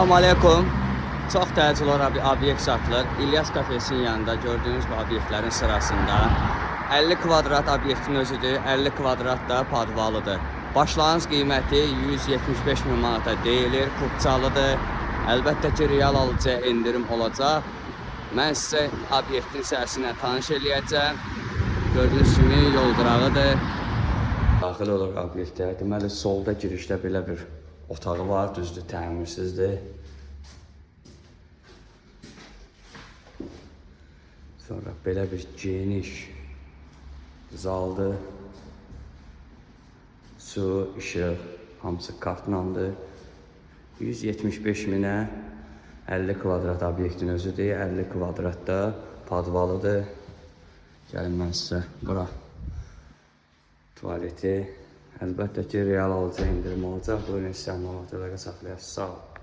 Salam aleykum. Çox təcil olaraq bir obyekt satılır. İlyas kafesinin yanında gördüğünüz bu obyektlərin sırasında 50 kvadrat obyektin özüdür. 50 kvadrat da padvalıdır. Başlanğıc qiyməti 175 min manata deyilir. Kupçalıdır. Əlbəttə ki, real alıcıya endirim olacaq. Mən sizə obyektin içərisinə tanış eləyəcəm. Gördüyünüz kimi yol qırağıdır. Daxil olur obyektə. Deməli, solda girişdə belə bir otağı var, düzdür, təmirsizdir. Sonra belə bir geniş zaldır. Su, işıq, hamısı kartlandır. 175 minə 50 kvadrat obyektin özüdür. 50 kvadratda padvalıdır. Gəlin mən sizə bura tuvaleti. Əlbəttə ki, real alıcı indirim olacaq. Buyurun, istəyən manatlara saxlayasınız. Sağ olun.